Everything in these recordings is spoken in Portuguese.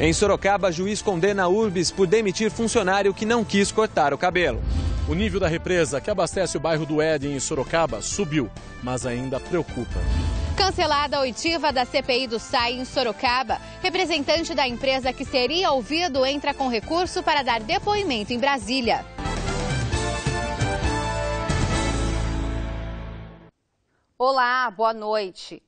Em Sorocaba, juiz condena a Urbis por demitir funcionário que não quis cortar o cabelo. O nível da represa que abastece o bairro do Éden em Sorocaba subiu, mas ainda preocupa. Cancelada a oitiva da CPI do SAI em Sorocaba, representante da empresa que seria ouvido entra com recurso para dar depoimento em Brasília. Olá, boa noite.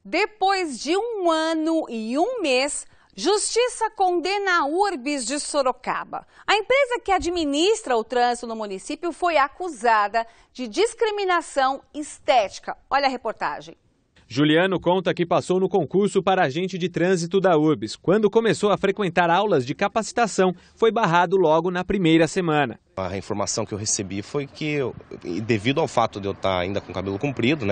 Depois de 1 ano e 1 mês, Justiça condena a Urbis de Sorocaba. A empresa que administra o trânsito no município foi acusada de discriminação estética. Olha a reportagem. Juliano conta que passou no concurso para agente de trânsito da Urbis. Quando começou a frequentar aulas de capacitação, foi barrado logo na primeira semana. A informação que eu recebi foi que, devido ao fato de eu estar ainda com o cabelo comprido,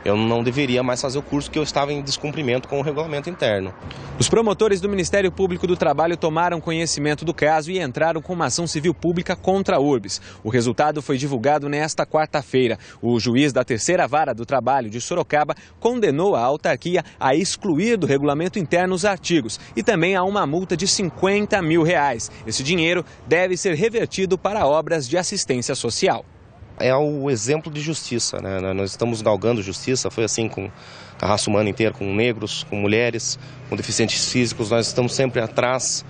eu não deveria mais fazer o curso, que eu estava em descumprimento com o regulamento interno. Os promotores do Ministério Público do Trabalho tomaram conhecimento do caso e entraram com uma ação civil pública contra a Urbis. O resultado foi divulgado nesta quarta-feira. O juiz da 3ª Vara do Trabalho de Sorocaba condenou a autarquia a excluir do regulamento interno os artigos e também a uma multa de R$50 mil. Esse dinheiro deve ser revertido para obras de assistência social. É o exemplo de justiça, Nós estamos galgando justiça, foi assim com a raça humana inteira, com negros, com mulheres, com deficientes físicos. Nós estamos sempre atrás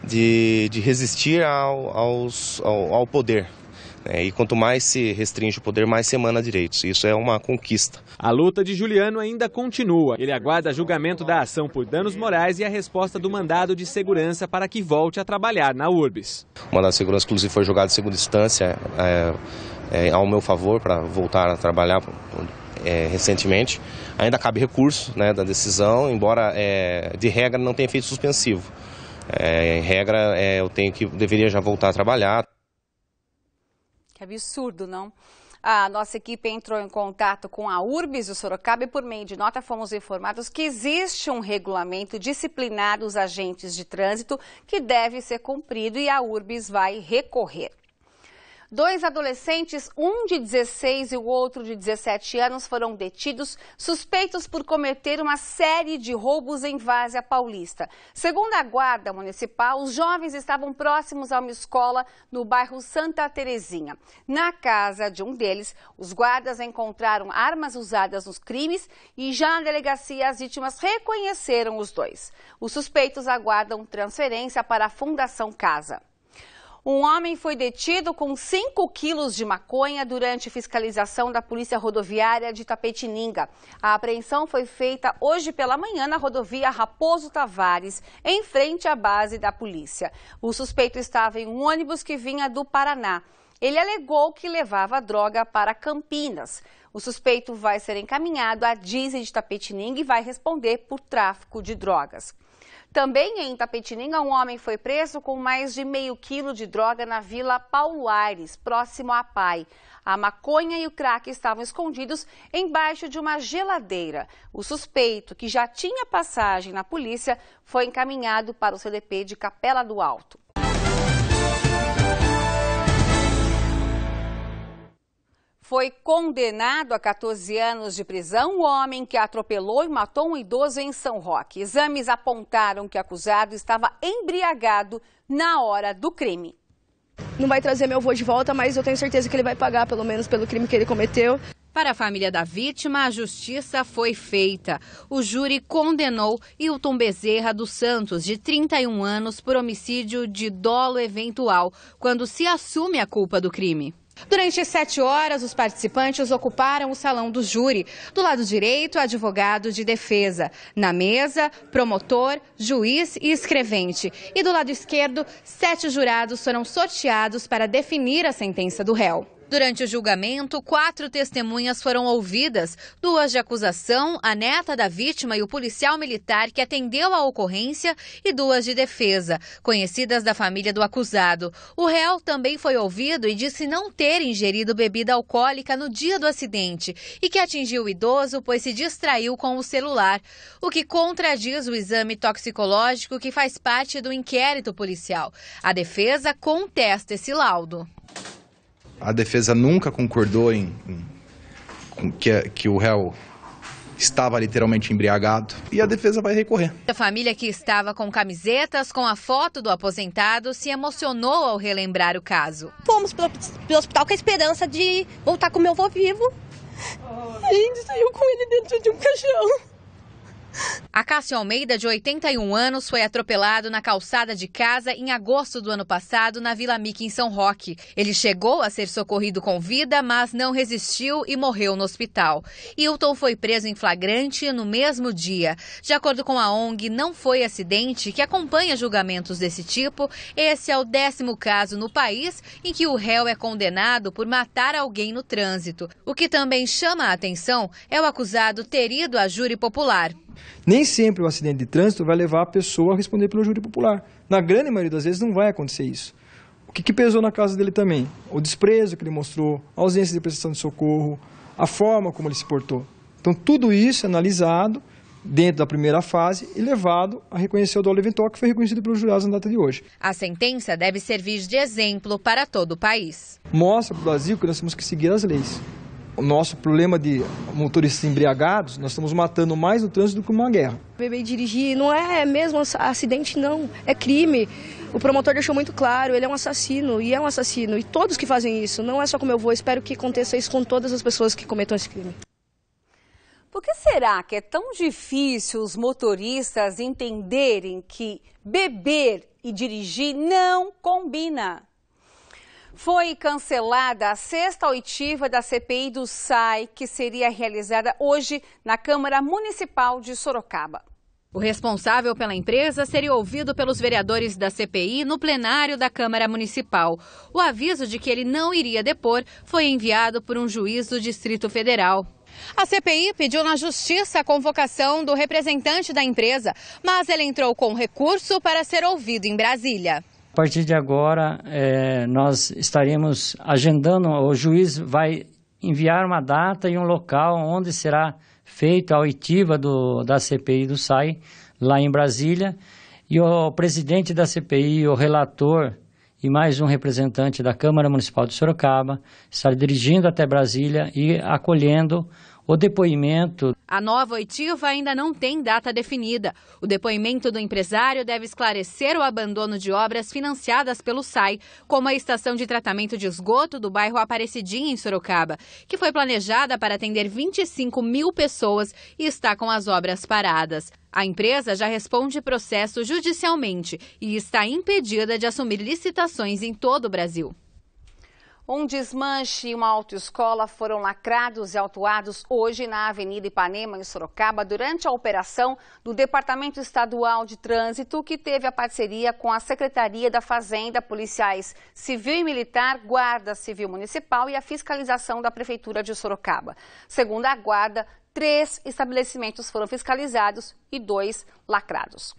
de resistir ao poder. E quanto mais se restringe o poder, mais se emana direitos. Isso é uma conquista. A luta de Juliano ainda continua. Ele aguarda julgamento da ação por danos morais e a resposta do mandado de segurança para que volte a trabalhar na Urbis. O mandado de segurança, inclusive, foi julgado em segunda instância ao meu favor para voltar a trabalhar recentemente. Ainda cabe recurso da decisão, embora de regra não tenha efeito suspensivo. Em regra, eu deveria já voltar a trabalhar. Que absurdo, não? A nossa equipe entrou em contato com a Urbis de Sorocaba e, por meio de nota, fomos informados que existe um regulamento disciplinar dos agentes de trânsito que deve ser cumprido e a Urbis vai recorrer. 2 adolescentes, um de 16 e o outro de 17 anos, foram detidos, suspeitos por cometer uma série de roubos em Várzea Paulista. Segundo a Guarda Municipal, os jovens estavam próximos a uma escola no bairro Santa Terezinha. Na casa de um deles, os guardas encontraram armas usadas nos crimes e já na delegacia as vítimas reconheceram os dois. Os suspeitos aguardam transferência para a Fundação Casa. Um homem foi detido com 5 quilos de maconha durante fiscalização da Polícia Rodoviária de Itapetininga. A apreensão foi feita hoje pela manhã na rodovia Raposo Tavares, em frente à base da polícia. O suspeito estava em um ônibus que vinha do Paraná. Ele alegou que levava droga para Campinas. O suspeito vai ser encaminhado à DISE de Itapetininga e vai responder por tráfico de drogas. Também em Itapetininga, um homem foi preso com mais de meio quilo de droga na Vila Paulo Aires, próximo à PAI. A maconha e o crack estavam escondidos embaixo de uma geladeira. O suspeito, que já tinha passagem na polícia, foi encaminhado para o CDP de Capela do Alto. Foi condenado a 14 anos de prisão o homem que atropelou e matou um idoso em São Roque. Exames apontaram que o acusado estava embriagado na hora do crime. Não vai trazer meu avô de volta, mas eu tenho certeza que ele vai pagar, pelo menos pelo crime que ele cometeu. Para a família da vítima, a justiça foi feita. O júri condenou Hilton Bezerra dos Santos, de 31 anos, por homicídio de dolo eventual, quando se assume a culpa do crime. Durante 7 horas, os participantes ocuparam o salão do júri. Do lado direito, advogado de defesa. Na mesa, promotor, juiz e escrevente. E do lado esquerdo, 7 jurados foram sorteados para definir a sentença do réu. Durante o julgamento, 4 testemunhas foram ouvidas, 2 de acusação, a neta da vítima e o policial militar que atendeu à ocorrência e 2 de defesa, conhecidas da família do acusado. O réu também foi ouvido e disse não ter ingerido bebida alcoólica no dia do acidente e que atingiu o idoso pois se distraiu com o celular, o que contradiz o exame toxicológico que faz parte do inquérito policial. A defesa contesta esse laudo. A defesa nunca concordou que o réu estava literalmente embriagado e a defesa vai recorrer. A família que estava com camisetas com a foto do aposentado se emocionou ao relembrar o caso. Fomos pelo hospital com a esperança de voltar com o meu avô vivo. A gente saiu com ele dentro de um caixão. Acácio Almeida, de 81 anos, foi atropelado na calçada de casa em agosto do ano passado, na Vila Mica, em São Roque. Ele chegou a ser socorrido com vida, mas não resistiu e morreu no hospital. Hilton foi preso em flagrante no mesmo dia. De acordo com a ONG Não Foi Acidente, que acompanha julgamentos desse tipo, esse é o 10º caso no país em que o réu é condenado por matar alguém no trânsito. O que também chama a atenção é o acusado ter ido à júri popular. Nem sempre o acidente de trânsito vai levar a pessoa a responder pelo júri popular. Na grande maioria das vezes não vai acontecer isso. O que pesou na casa dele também? O desprezo que ele mostrou, a ausência de prestação de socorro, a forma como ele se portou. Então tudo isso é analisado dentro da primeira fase e levado a reconhecer o dolo eventual que foi reconhecido pelos jurados na data de hoje. A sentença deve servir de exemplo para todo o país. Mostra para o Brasil que nós temos que seguir as leis. O nosso problema de motoristas embriagados, nós estamos matando mais no trânsito do que uma guerra. Beber e dirigir não é mesmo acidente, não. É crime. O promotor deixou muito claro, ele é um assassino, e é um assassino. E todos que fazem isso, não é só como eu vou, espero que aconteça isso com todas as pessoas que cometam esse crime. Por que será que é tão difícil os motoristas entenderem que beber e dirigir não combina? Foi cancelada a 6ª oitiva da CPI do SAI, que seria realizada hoje na Câmara Municipal de Sorocaba. O responsável pela empresa seria ouvido pelos vereadores da CPI no plenário da Câmara Municipal. O aviso de que ele não iria depor foi enviado por um juiz do Distrito Federal. A CPI pediu na Justiça a convocação do representante da empresa, mas ele entrou com recurso para ser ouvido em Brasília. A partir de agora, nós estaremos agendando, o juiz vai enviar uma data e um local onde será feita a oitiva da CPI do SAI, lá em Brasília, e o presidente da CPI, o relator e mais um representante da Câmara Municipal de Sorocaba estará dirigindo até Brasília e acolhendo o depoimento. A nova oitiva ainda não tem data definida. O depoimento do empresário deve esclarecer o abandono de obras financiadas pelo SAI, como a estação de tratamento de esgoto do bairro Aparecidinha, em Sorocaba, que foi planejada para atender 25 mil pessoas e está com as obras paradas. A empresa já responde processo judicialmente e está impedida de assumir licitações em todo o Brasil. Um desmanche e uma autoescola foram lacrados e autuados hoje na Avenida Ipanema, em Sorocaba, durante a operação do Departamento Estadual de Trânsito, que teve a parceria com a Secretaria da Fazenda, policiais civil e militar, Guarda Civil Municipal e a fiscalização da Prefeitura de Sorocaba. Segundo a Guarda, 3 estabelecimentos foram fiscalizados e 2 lacrados.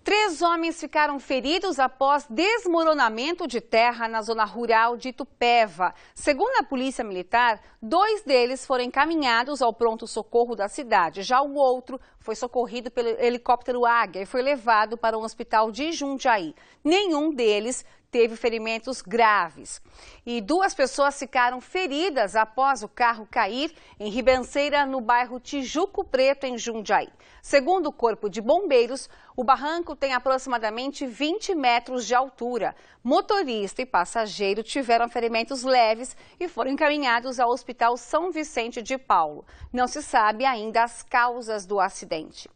3 homens ficaram feridos após desmoronamento de terra na zona rural de Itupeva. Segundo a Polícia Militar, 2 deles foram encaminhados ao pronto-socorro da cidade. Já o outro foi socorrido pelo helicóptero Águia e foi levado para um hospital de Jundiaí. Nenhum deles teve ferimentos graves. E 2 pessoas ficaram feridas após o carro cair em Ribanceira, no bairro Tijuco Preto, em Jundiaí. Segundo o Corpo de Bombeiros, o barranco tem aproximadamente 20 metros de altura. Motorista e passageiro tiveram ferimentos leves e foram encaminhados ao Hospital São Vicente de Paulo. Não se sabe ainda as causas do acidente.